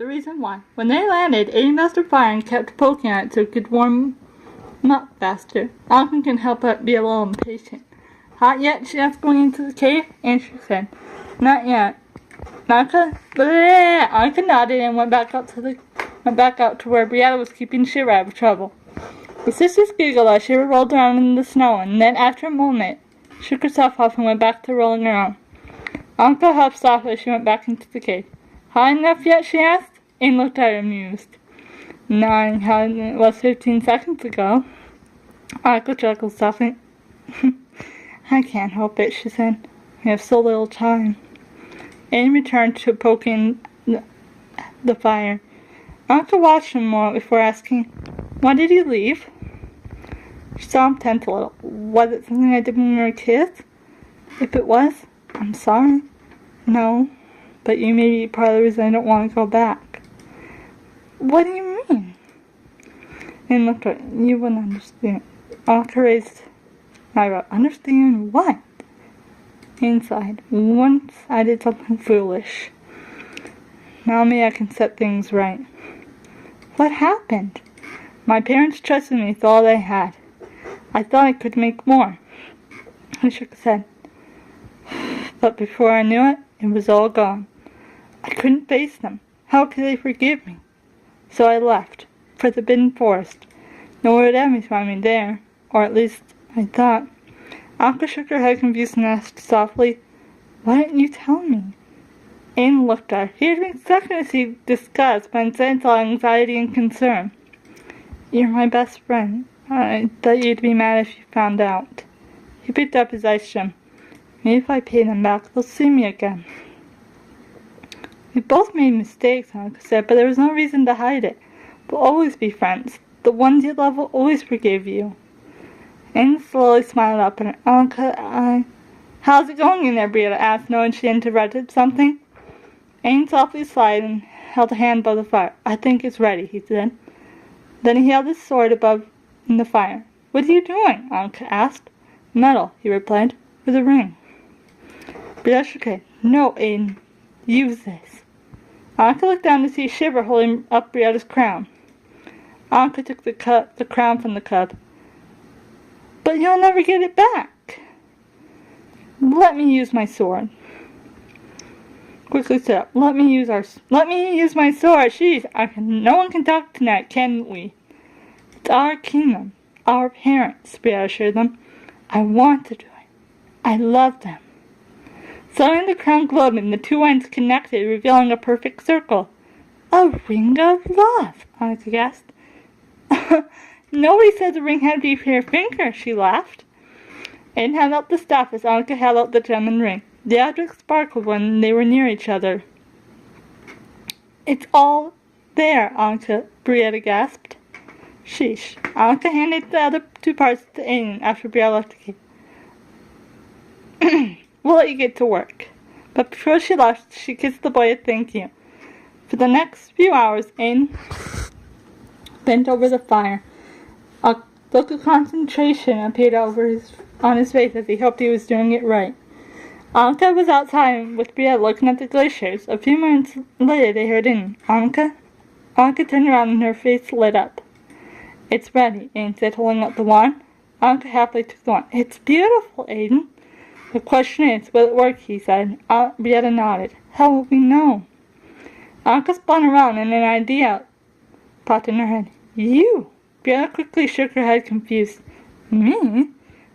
The reason why. When they landed, Aidan built a fire and kept poking at it so it could warm up faster. Annika can help but be a little impatient. Hot yet? She asked, going into the cave, and she said, not yet. Annika nodded and went back out to where Brianna was keeping Shiver out of trouble. The sisters giggled as Shiver rolled around in the snow, and then after a moment shook herself off and went back to rolling around. Annika huffed softly as she went back into the cave. Hot enough yet? She asked, and looked at her amused. Not how it was 15 seconds ago. Annika chuckled softly. I can't help it, she said. We have so little time. Aidan returned to poking the fire. Annika watched him more before asking, why did you leave? She saw him tense a little. Was it something I did when we were kids? If it was, I'm sorry. No, but you may be part of the reason I don't want to go back. What do you mean? And looked at her. You wouldn't understand. Annika raised my eyebrow. Understand what? Inside. Once I did something foolish. Now maybe I can set things right. What happened? My parents trusted me with all they had. I thought I could make more. He shook his head. But before I knew it, it was all gone. I couldn't face them. How could they forgive me? So I left, for the Forbidden Forest. No one would ever find me there, or at least I thought. Annika shook her head confused and asked softly, why didn't you tell me? Aidan looked at her. He had been expecting to see disgust, but instead saw anxiety and concern. You're my best friend. I thought you'd be mad if you found out. He picked up his ice gem. Maybe if I pay them back, they'll see me again. We both made mistakes, Annika said, but there was no reason to hide it. We'll always be friends. The ones you love will always forgive you. Aidan slowly smiled up at her. Annika, how's it going in there, Brianna asked, knowing she interrupted something. Aidan softly sighed and held a hand above the fire. I think it's ready, he said. Then he held his sword above in the fire. What are you doing? Annika asked. Metal, he replied, with a ring. Brianna shook her head. No, Aidan. Use this. Annika looked down to see Shiver holding up Brianna's crown. Annika took the crown from the cub. But you'll never get it back. Let me use my sword. Quickly stood up. Let me use my sword. Sheesh, no one can talk tonight, can we? It's our kingdom. Our parents, Brianna assured them. I want to do it. I love them. Suddenly the crown glowed and the two ends connected, revealing a perfect circle. A ring of love, Annika gasped. Nobody said the ring had to be for your finger, she laughed. Aidan held out the staff as Annika held out the gem and ring. The objects sparkled when they were near each other. It's all there, Annika, Brianna gasped. Sheesh. Annika handed the other two parts to Aidan after Brianna left the cave. We'll let you get to work. But before she left, she kissed the boy a thank you. For the next few hours, Aidan bent over the fire. A look of concentration appeared on his face as he hoped he was doing it right. Annika was outside with Brianna looking at the glaciers. A few minutes later, they heard in. Annika turned around and her face lit up. It's ready, Aidan said, holding up the wand. Annika happily took the wand. It's beautiful, Aidan. The question is, will it work, he said. Brianna nodded. How will we know? Annika spun around and an idea popped in her head. You! Brianna quickly shook her head, confused. Me?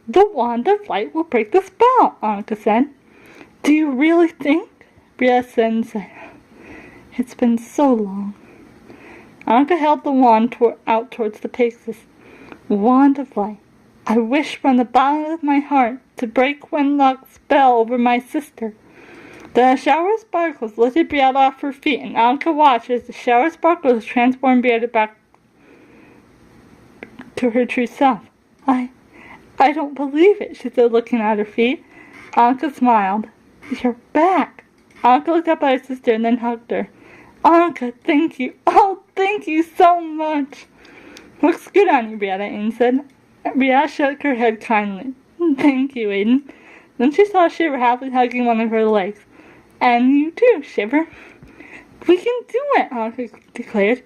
The wand of light will break the spell, Annika said. Do you really think? Brianna said inside. It's been so long. Annika held the wand out towards the Pegasus. Wand of light. I wish from the bottom of my heart to break Wenlock's spell over my sister. Then a shower of sparkles lifted Brianna off her feet, and Annika watched as the shower of sparkles transformed Brianna back to her true self. I don't believe it, she said, looking at her feet. Annika smiled. You're back. Annika looked up at her sister and then hugged her. Annika, thank you. Oh, thank you so much. Looks good on you, Brianna, Aidan said. Brianna shook her head kindly. Thank you, Aidan. Then she saw Shiver happily hugging one of her legs. And you too, Shiver. We can do it, Annika declared.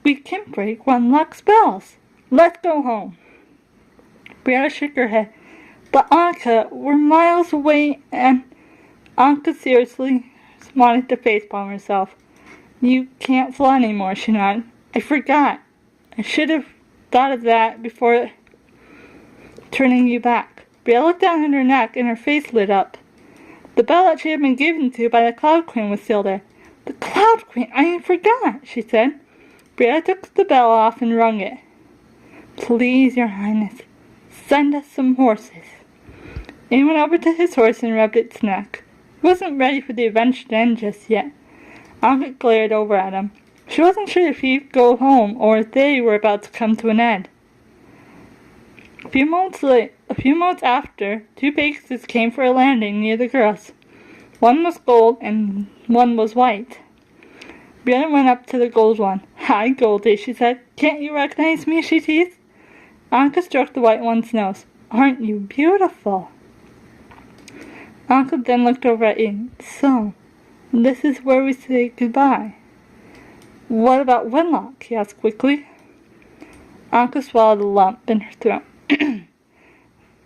We can break one lock's spells. Let's go home. Brianna shook her head. But Annika, we're miles away, and Annika seriously wanted to facepalm herself. You can't fly anymore, she nodded. I forgot. I should have thought of that before turning you back. Brianna looked down at her neck, and her face lit up. The bell that she had been given to by the Cloud Queen was still there. The Cloud Queen! I forgot, she said. Brianna took the bell off and rung it. Please, Your Highness, send us some horses. Aidan went over to his horse and rubbed its neck. He wasn't ready for the adventure to end just yet. Annika glared over at him. She wasn't sure if he'd go home or if they were about to come to an end. A few moments after, 2 Pegasus came for a landing near the girls. One was gold and one was white. Brianna went up to the gold one. Hi, Goldie, she said. Can't you recognize me, she teased. Annika stroked the white one's nose. Aren't you beautiful? Annika then looked over at Aidan. So, this is where we say goodbye. What about Wenlock? He asked quickly. Annika swallowed a lump in her throat.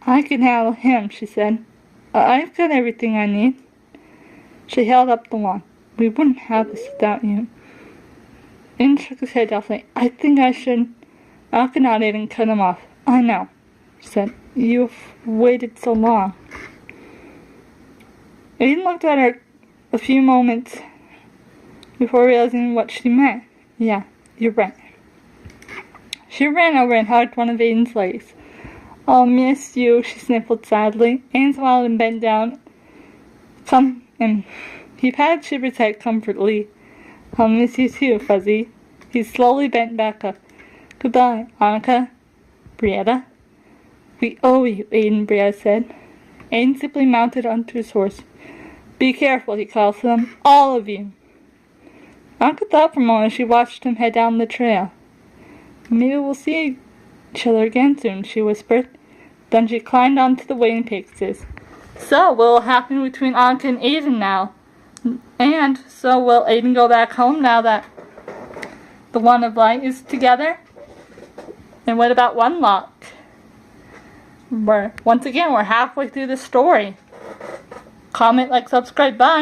I can handle him, she said. I've got everything I need. She held up the wand. We wouldn't have this without you. Aidan shook his head doubtfully. I think I should. Annika nodded and cut him off. I know, she said. You've waited so long. Aidan looked at her a few moments before realizing what she meant. Yeah, you're right. She ran over and hugged one of Aidan's legs. I'll miss you, she sniffled sadly. Aidan smiled and bent down. He patted Shiver's head comfortably. I'll miss you too, Fuzzy. He slowly bent back up. Goodbye, Annika. Brianna. We owe you, Aidan, Brianna said. Aidan simply mounted onto his horse. Be careful, he called to them. All of you. Annika thought for a moment as she watched him head down the trail. Maybe we'll see each other again soon, she whispered. Then she climbed onto the waiting Pegasus. So, what will happen between Annika and Aidan now? And so will Aidan go back home now that the Wand of Light is together? And what about Wenlock? Once again, we're halfway through the story. Comment, like, subscribe, bye.